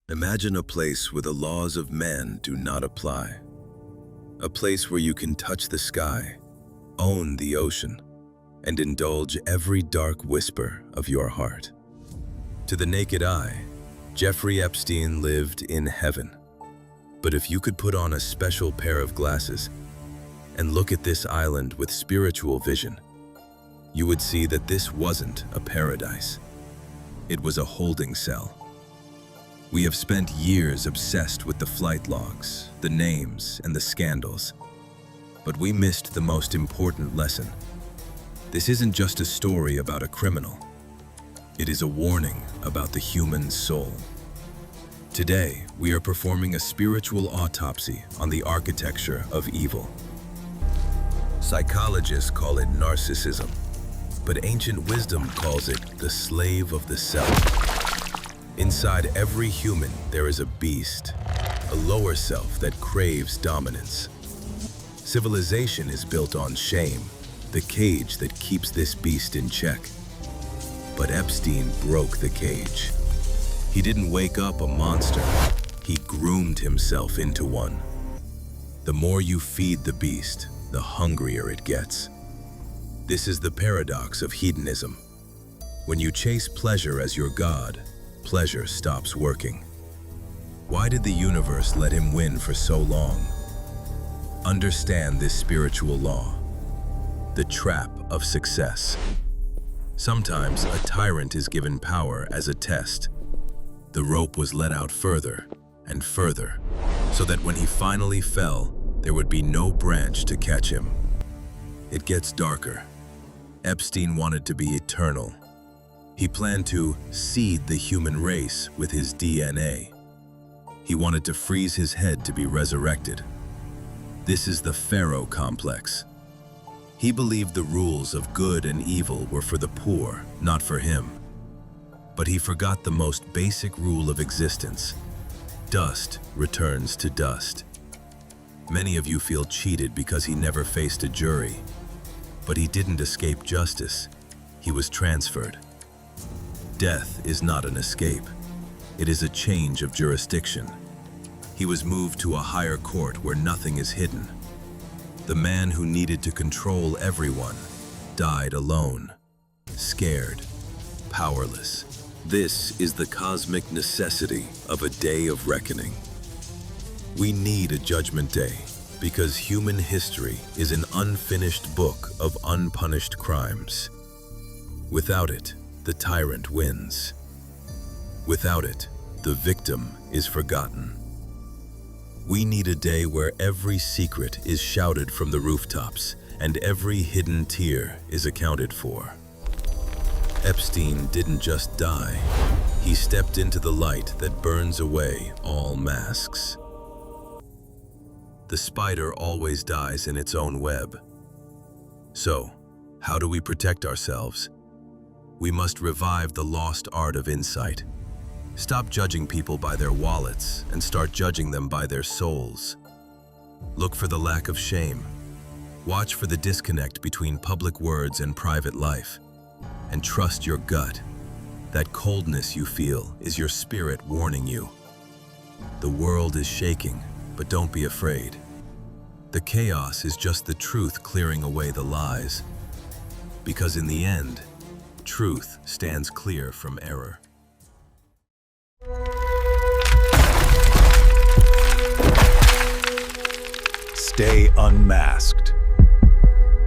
Imagine a place where the laws of man do not apply. A place where you can touch the sky, own the ocean, and indulge every dark whisper of your heart. To the naked eye, Jeffrey Epstein lived in heaven. But if you could put on a special pair of glasses and look at this island with spiritual vision, you would see that this wasn't a paradise. It was a holding cell. We have spent years obsessed with the flight logs, the names, and the scandals. But we missed the most important lesson. This isn't just a story about a criminal. It is a warning about the human soul. Today, we are performing a spiritual autopsy on the architecture of evil. Psychologists call it narcissism, but ancient wisdom calls it the slave of the self. Inside every human, there is a beast, a lower self that craves dominance. Civilization is built on shame, the cage that keeps this beast in check. But Epstein broke the cage. He didn't wake up a monster, he groomed himself into one. The more you feed the beast, the hungrier it gets. This is the paradox of hedonism. When you chase pleasure as your god, pleasure stops working. Why did the universe let him win for so long? Understand this spiritual law, the trap of success. Sometimes a tyrant is given power as a test. The rope was let out further and further, so that when he finally fell, there would be no branch to catch him. It gets darker. Epstein wanted to be eternal. He planned to seed the human race with his DNA. He wanted to freeze his head to be resurrected. This is the Pharaoh complex. He believed the rules of good and evil were for the poor, not for him. But he forgot the most basic rule of existence. Dust returns to dust. Many of you feel cheated because he never faced a jury. But he didn't escape justice. He was transferred. Death is not an escape. It is a change of jurisdiction. He was moved to a higher court where nothing is hidden. The man who needed to control everyone died alone, scared, powerless. This is the cosmic necessity of a day of reckoning. We need a judgment day because human history is an unfinished book of unpunished crimes. Without it, the tyrant wins. Without it, the victim is forgotten. We need a day where every secret is shouted from the rooftops and every hidden tear is accounted for. Epstein didn't just die. He stepped into the light that burns away all masks. The spider always dies in its own web. So, how do we protect ourselves? We must revive the lost art of insight. Stop judging people by their wallets and start judging them by their souls. Look for the lack of shame. Watch for the disconnect between public words and private life. And trust your gut. That coldness you feel is your spirit warning you. The world is shaking, but don't be afraid. The chaos is just the truth clearing away the lies. Because in the end, truth stands clear from error. Stay unmasked.